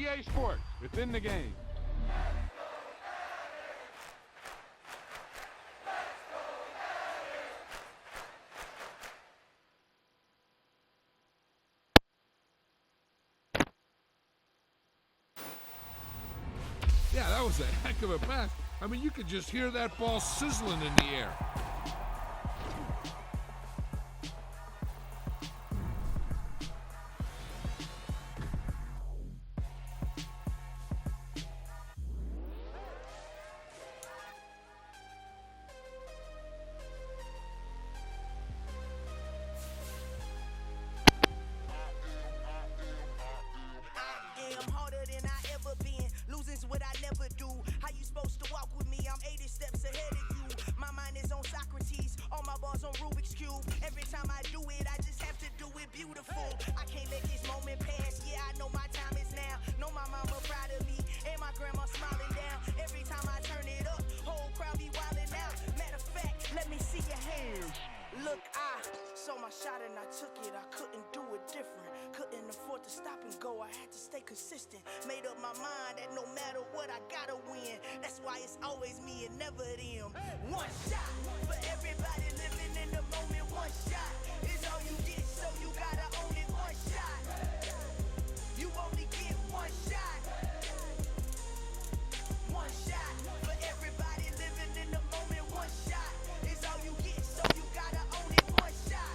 EA Sports. It's in the game. Yeah, that was a heck of a pass. I mean, you could just hear that ball sizzling in the air. Consistent, made up my mind that no matter what I gotta win. That's why it's always me and never them. One shot for everybody living in the moment. One shot is all you get, so you gotta own it. One shot, you only get one shot. One shot for everybody living in the moment. One shot is all you get, so you gotta own it. One shot,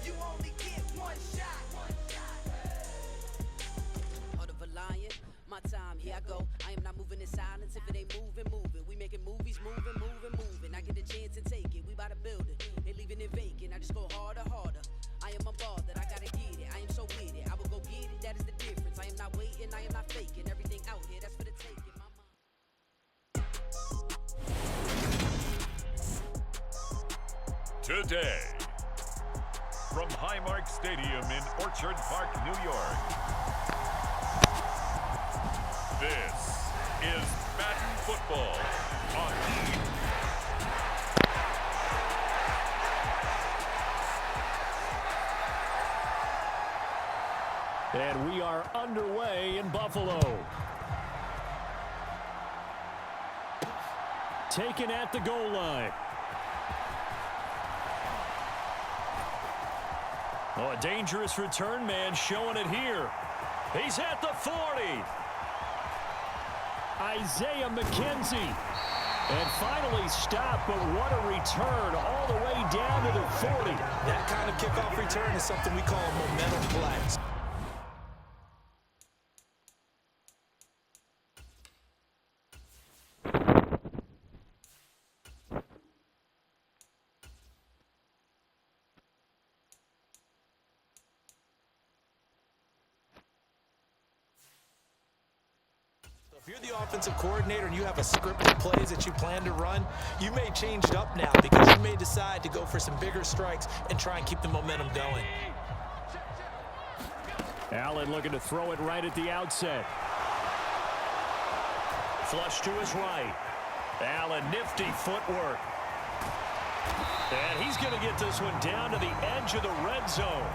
you only get one shot. My time, here I go. I am not moving in silence. If it ain't moving, moving. We making movies, moving, moving, moving. I get a chance to take it. We bout to build it. Ain't leaving it vacant. I just go harder, harder. I am a ball that I gotta get it. I am so with it. I will go get it. That is the difference. I am not waiting. I am not faking. Everything out here, that's for the taking. Today, from Highmark Stadium in Orchard Park, New York. This is Madden Football on And we are underway in Buffalo. Taken at the goal line. Oh, a dangerous return man showing it here. He's at the 40. Isaiah McKenzie. And finally stopped, but what a return all the way down to the 40. That kind of kickoff return is something we call a momentum flex. If you're the offensive coordinator and you have a scripted plays that you plan to run, you may change it up now because you may decide to go for some bigger strikes and try and keep the momentum going. Allen looking to throw it right at the outset. Flush to his right. Allen, nifty footwork. And he's going to get this one down to the edge of the red zone.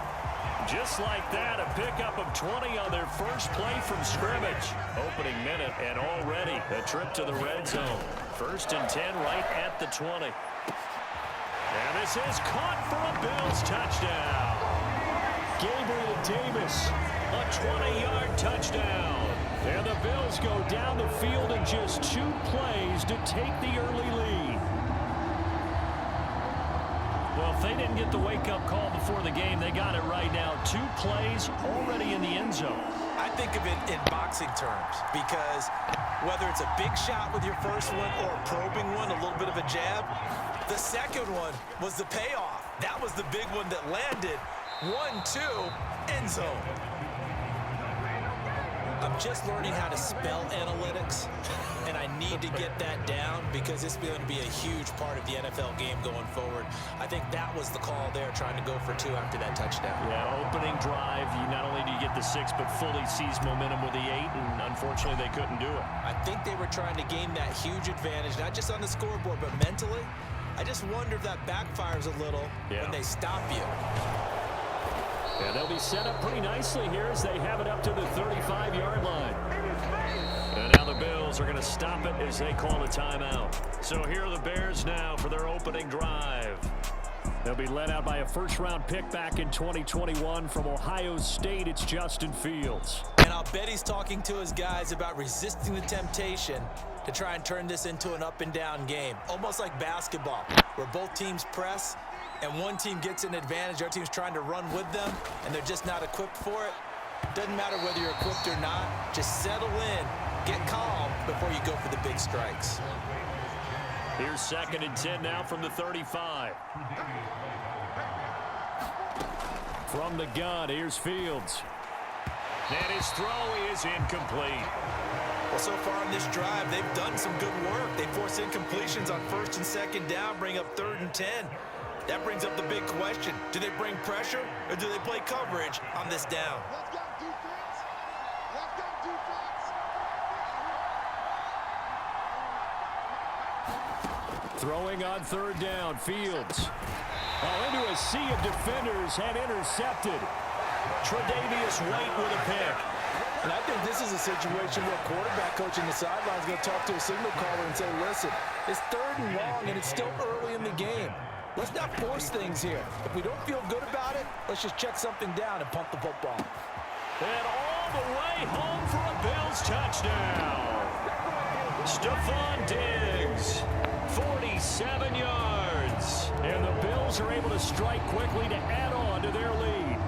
Just like that, a pickup of 20 on their first play from scrimmage. Opening minute, and already a trip to the red zone. 1st and 10 right at the 20. And this is caught for a Bills touchdown. Gabriel Davis, a 20-yard touchdown. And the Bills go down the field in just 2 plays to take the early lead. Well, if they didn't get the wake-up call before the game, they got it right now. 2 plays already in the end zone. I think of it in boxing terms because whether it's a big shot with your first one or a probing one, a little bit of a jab, the second one was the payoff. That was the big one that landed. 1-2, end zone. I'm just learning how to spell analytics, and I need to get that down because it's going to be a huge part of the NFL game going forward. I think that was the call there, trying to go for 2 after that touchdown. Yeah, opening drive, you not only do you get the 6, but fully seize momentum with the 8, and unfortunately they couldn't do it. I think they were trying to gain that huge advantage, not just on the scoreboard, but mentally. I just wonder if that backfires a little when they stop you. And they'll be set up pretty nicely here as they have it up to the 35-yard line. And now the Bills are going to stop it as they call a timeout. So here are the Bears now for their opening drive. They'll be led out by a first-round pick back in 2021 from Ohio State. It's Justin Fields. And I'll bet he's talking to his guys about resisting the temptation to try and turn this into an up-and-down game. Almost like basketball, where both teams press, and one team gets an advantage, our team's trying to run with them, and they're just not equipped for it. Doesn't matter whether you're equipped or not. Just settle in, get calm before you go for the big strikes. Here's 2nd and 10 now from the 35. From the gun, here's Fields. And his throw is incomplete. Well, so far on this drive, they've done some good work. They force incompletions on 1st and 2nd down, bring up 3rd and 10. That brings up the big question. Do they bring pressure or do they play coverage on this down? Let's go defense. Let's go defense. Throwing on 3rd down, Fields. Oh, into a sea of defenders and intercepted. Tre'Davious White with a pick. And I think this is a situation where quarterback coach in the sideline is going to talk to a signal caller and say, listen, it's 3rd and long and it's still early in the game. Let's not force things here. If we don't feel good about it, let's just check something down and punt the football. And all the way home for a Bills touchdown. Stephon Diggs, 47 yards. And the Bills are able to strike quickly to add on to their lead.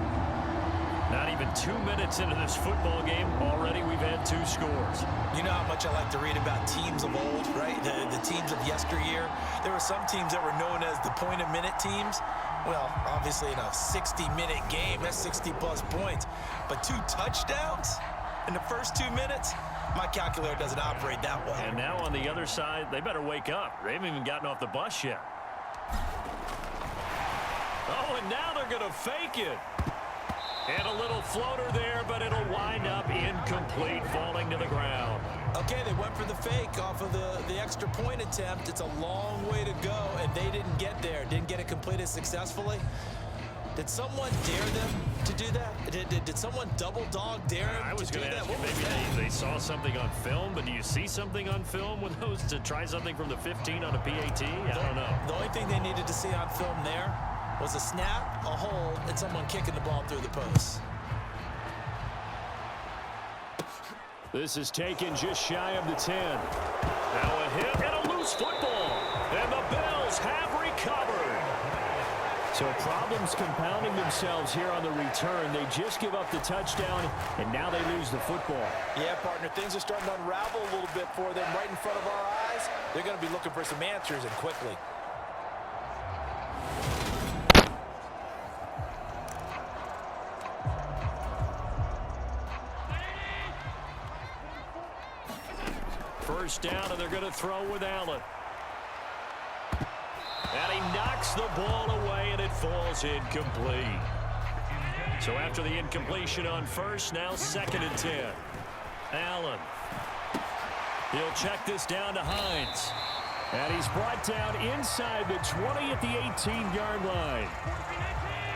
Not even 2 minutes into this football game, already we've had 2 scores. You know how much I like to read about teams of old, right? The teams of yesteryear. There were some teams that were known as the point-a-minute teams. Well, obviously in a 60-minute game, that's 60-plus points. But 2 touchdowns in the first 2 minutes? My calculator doesn't operate that way. And now on the other side, they better wake up. They haven't even gotten off the bus yet. Oh, and now they're going to fake it. And a little floater there, but it'll wind up incomplete, falling to the ground. Okay, they went for the fake off of the extra point attempt. It's a long way to go, and they didn't get there. Didn't get it completed successfully. Did someone dare them to do that? Did someone double dog dare them I was to do going to that? ask you, What was maybe that? they saw something on film, but do you see something on film with those to try something from the 15 on a PAT? I don't know. The only thing they needed to see on film there was a snap, a hold, and someone kicking the ball through the post. This is taken just shy of the 10. Now a hit and a loose football. And the Bills have recovered. So problems compounding themselves here on the return. They just give up the touchdown, and now they lose the football. Yeah, partner, things are starting to unravel a little bit for them right in front of our eyes. They're going to be looking for some answers, and quickly. First down, and they're going to throw with Allen. And he knocks the ball away, and it falls incomplete. So after the incompletion on first, now 2nd and 10. Allen. He'll check this down to Hines. And he's brought down inside the 20 at the 18-yard line.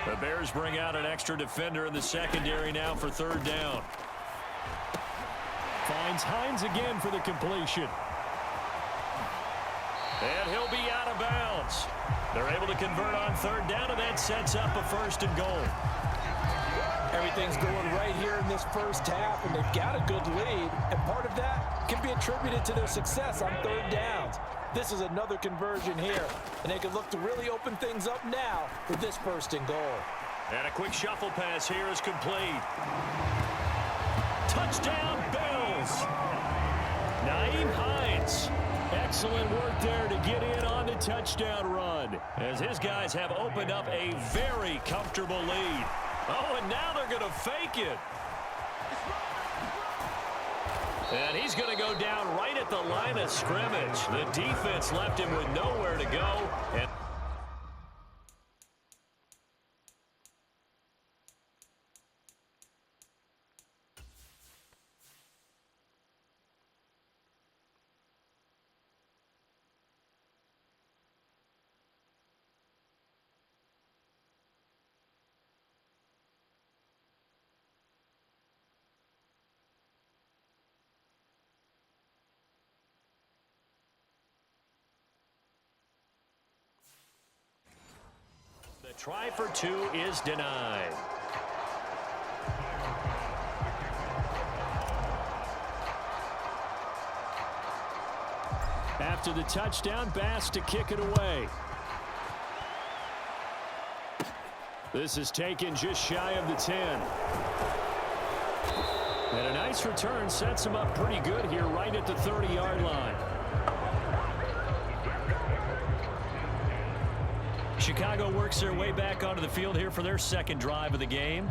The Bears bring out an extra defender in the secondary now for 3rd down. Finds Hines again for the completion. And he'll be out of bounds. They're able to convert on 3rd down, and that sets up a 1st and goal. Everything's going right here in this first half, and they've got a good lead, and part of that can be attributed to their success on 3rd downs. This is another conversion here, and they can look to really open things up now with this 1st and goal. And a quick shuffle pass here is complete. Touchdown, Bills! Nyheim Hines. Excellent work there to get in on the touchdown run, as his guys have opened up a very comfortable lead. Oh, and now they're going to fake it. And he's going to go down right at the line of scrimmage. The defense left him with nowhere to go. And Try for two is denied. After the touchdown, Bass to kick it away. This is taken just shy of the 10. And a nice return sets him up pretty good here right at the 30-yard line. Chicago works their way back onto the field here for their second drive of the game.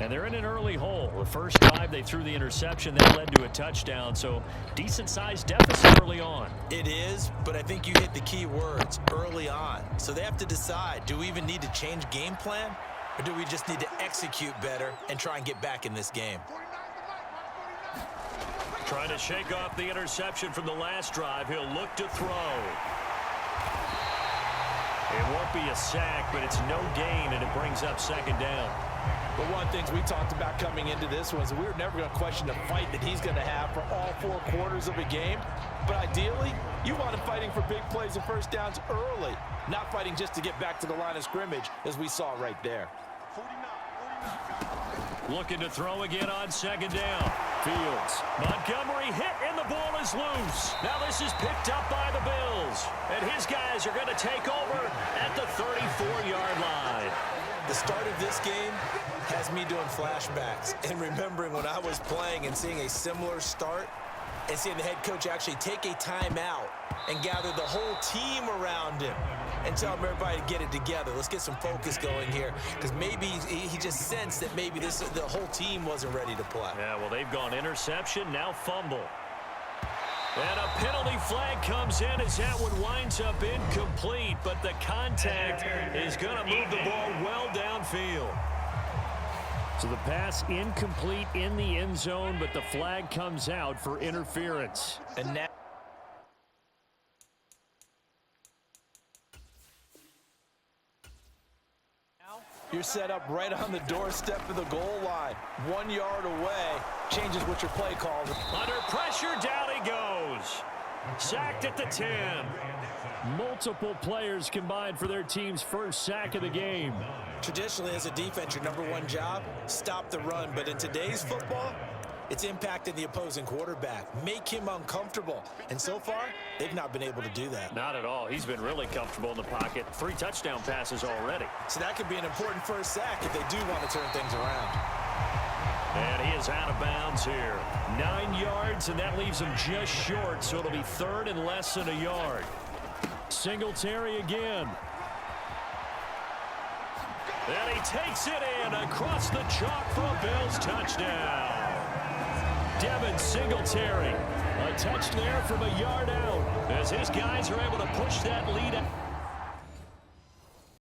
And they're in an early hole. The first drive, they threw the interception. That led to a touchdown. So decent-sized deficit early on. It is, but I think you hit the key words, early on. So they have to decide, do we even need to change game plan? Or do we just need to execute better and try and get back in this game? Trying to shake off the interception from the last drive. He'll look to throw. It won't be a sack, but it's no gain, and it brings up second down. But one of the things we talked about coming into this was we were never going to question the fight that he's going to have for all 4 quarters of a game. But ideally, you want him fighting for big plays and first downs early, not fighting just to get back to the line of scrimmage, as we saw right there. Looking to throw again on second down. Fields. Montgomery hit, and the ball is loose. Now this is picked up by the Bills. And his guys are going to take over at the 34-yard line. The start of this game has me doing flashbacks and remembering when I was playing and seeing a similar start and seeing the head coach actually take a timeout and gather the whole team around him and tell everybody to get it together. Let's get some focus going here, because maybe he just sensed that maybe the whole team wasn't ready to play. Yeah, well, they've gone interception, now fumble. And a penalty flag comes in as that one winds up incomplete, but the contact is going to move the ball well downfield. So the pass incomplete in the end zone, but the flag comes out for interference. And now you're set up right on the doorstep of the goal line. 1 yard away. Changes what your play calls. Under pressure, down he goes. Sacked at the 10. Multiple players combined for their team's first sack of the game. Traditionally, as a defense, your number one job, stop the run. But in today's football, it's impacting the opposing quarterback. Make him uncomfortable. And so far, they've not been able to do that. Not at all. He's been really comfortable in the pocket. 3 touchdown passes already. So that could be an important first sack if they do want to turn things around. And he is out of bounds here. 9 yards, and that leaves him just short, so it'll be third and less than a yard. Singletary again. And he takes it in across the chalk for a Bills touchdown. Devin Singletary. A touch there from a yard out as his guys are able to push that lead out.